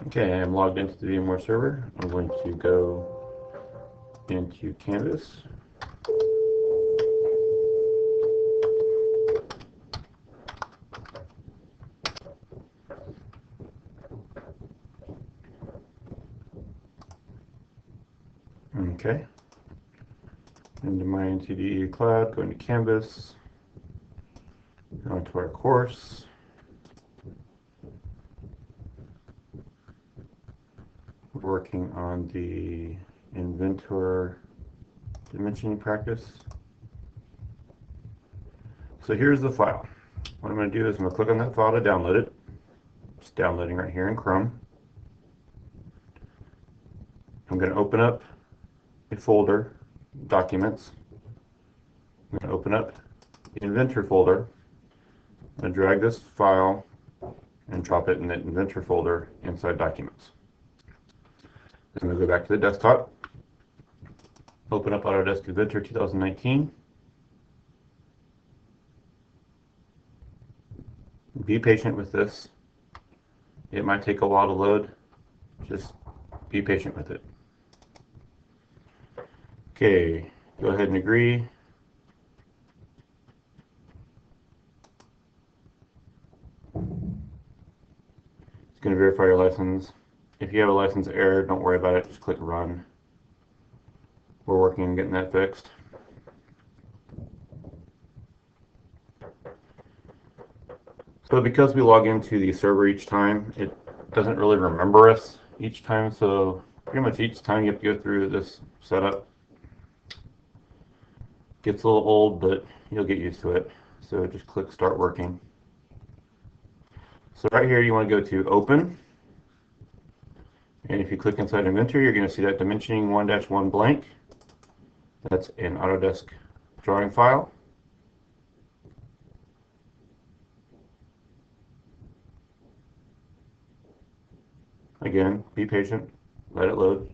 Okay, I'm logged into the VMware server. I'm going to go into Canvas. Okay. Into my NTD cloud, go into Canvas, go into our course. We're working on the Inventor dimensioning practice. So here's the file. What I'm going to do is I'm going to click on that file to download it. It's downloading right here in Chrome. I'm going to open up a folder, Documents. I'm going to open up the Inventor folder. I'm going to drag this file and drop it in the Inventor folder inside Documents. I'm going to go back to the desktop, open up Autodesk Inventor 2019. Be patient with this. It might take a while to load. Just be patient with it. Okay, go ahead and agree. It's going to verify your license. If you have a license error, don't worry about it. Just click Run. We're working on getting that fixed. So because we log into the server each time, it doesn't really remember us each time. So pretty much each time you have to go through this setup. Gets a little old, but you'll get used to it. So just click Start Working. So right here you want to go to Open. And if you click inside Inventor, you're going to see that Dimensioning 1-1 blank. That's an Autodesk drawing file. Again, be patient, let it load.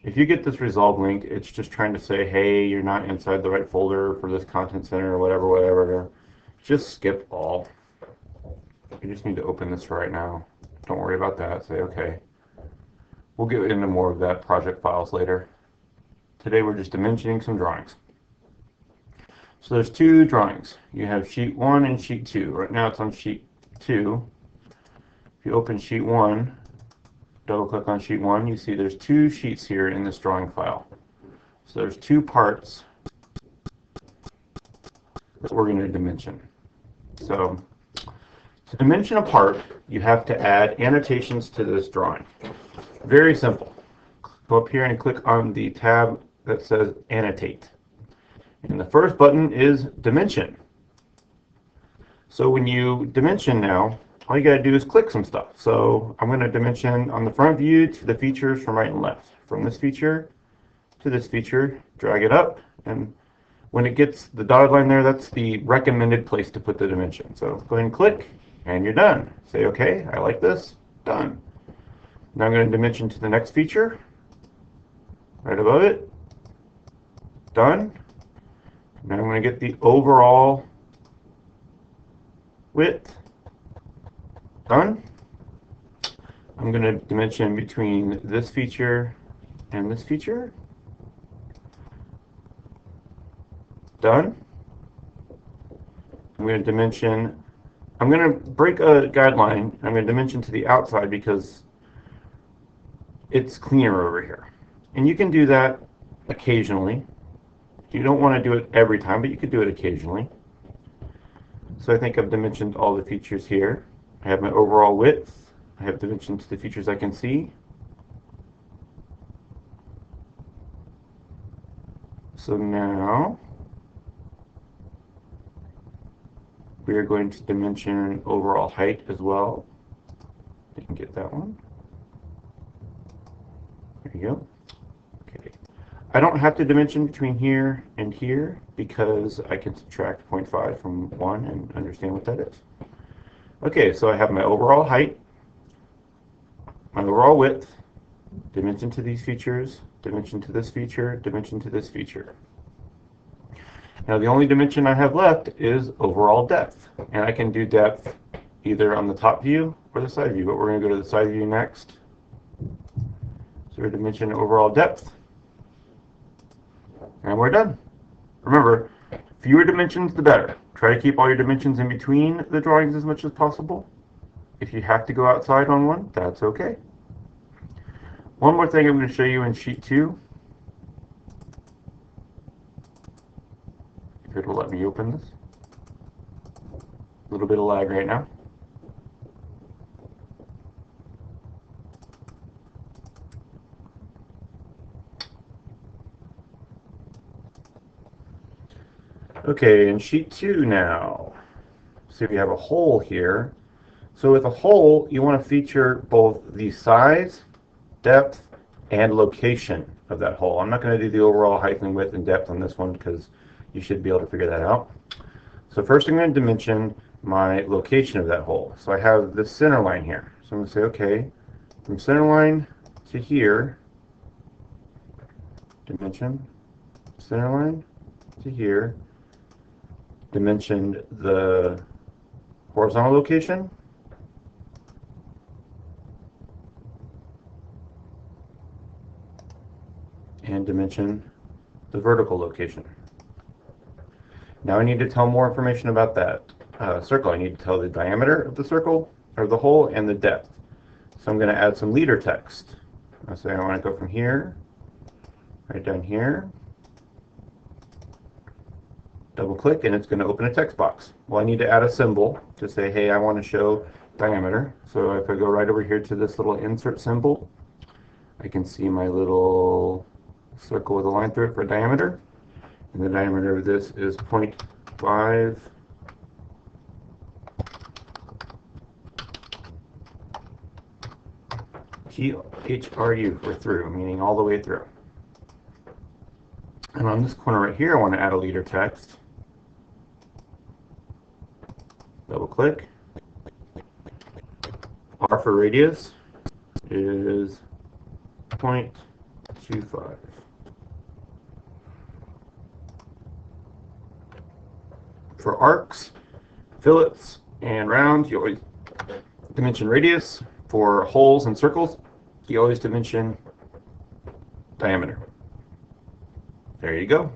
If you get this resolve link, it's just trying to say, hey, you're not inside the right folder for this content center or whatever. Just skip all. You just need to open this right now. Don't worry about that. Say, okay. We'll get into more of that project files later. Today we're just dimensioning some drawings. So there's two drawings. You have sheet 1 and sheet 2. Right now it's on sheet 2. If you open sheet 1, double click on sheet 1, you see there's two sheets here in this drawing file. So there's two parts that we're going to dimension. So to dimension a part, you have to add annotations to this drawing. Very simple. Go up here and click on the tab that says Annotate. And the first button is Dimension. So when you dimension now, all you got to do is click some stuff. So I'm going to dimension on the front view to the features from right and left. From this feature to this feature, drag it up, and when it gets the dotted line there, that's the recommended place to put the dimension. So go ahead and click, and you're done. Say, okay, I like this, done. Now I'm going to dimension to the next feature, right above it, done. Now I'm going to get the overall width, done. I'm going to dimension between this feature and this feature, done. I'm going to dimension, I'm going to break a guideline. I'm going to dimension to the outside because it's cleaner over here. And you can do that occasionally. You don't want to do it every time, but you could do it occasionally. So I think I've dimensioned all the features here. I have my overall width. I have dimensions to the features I can see. So now we are going to dimension overall height as well. You can get that one. There you go. Okay. I don't have to dimension between here and here because I can subtract 0.5 from 1 and understand what that is. Okay, so I have my overall height, my overall width, dimension to these features, dimension to this feature, dimension to this feature. Now the only dimension I have left is overall depth, and I can do depth either on the top view or the side view, but we're going to go to the side view next. So we dimension overall depth, and we're done. Remember, fewer dimensions the better. Try to keep all your dimensions in between the drawings as much as possible. If you have to go outside on one, that's okay. One more thing I'm going to show you in sheet 2. If it'll let me open this. A little bit of lag right now. Okay, in sheet 2 now. See, we have a hole here. So with a hole, you want to feature both the size, depth, and location of that hole. I'm not going to do the overall height and width and depth on this one because you should be able to figure that out. So first I'm going to dimension my location of that hole. So I have this center line here. So I'm going to say, okay, from center line to here, dimension, center line to here, dimension the horizontal location, and dimension the vertical location. Now I need to tell more information about that circle. I need to tell the diameter of the circle, or the hole, and the depth. So I'm going to add some leader text. I'll say I want to go from here, right down here, double click, and it's going to open a text box. Well, I need to add a symbol to say, hey, I want to show diameter. So if I go right over here to this little insert symbol, I can see my little circle with a line through it for diameter. And the diameter of this is 0.5 THRU for through, meaning all the way through. And on this corner right here, I want to add a leader text. Double click. R for radius is 0.25. For arcs, fillets, and rounds, you always dimension radius. For holes and circles, you always dimension diameter. There you go.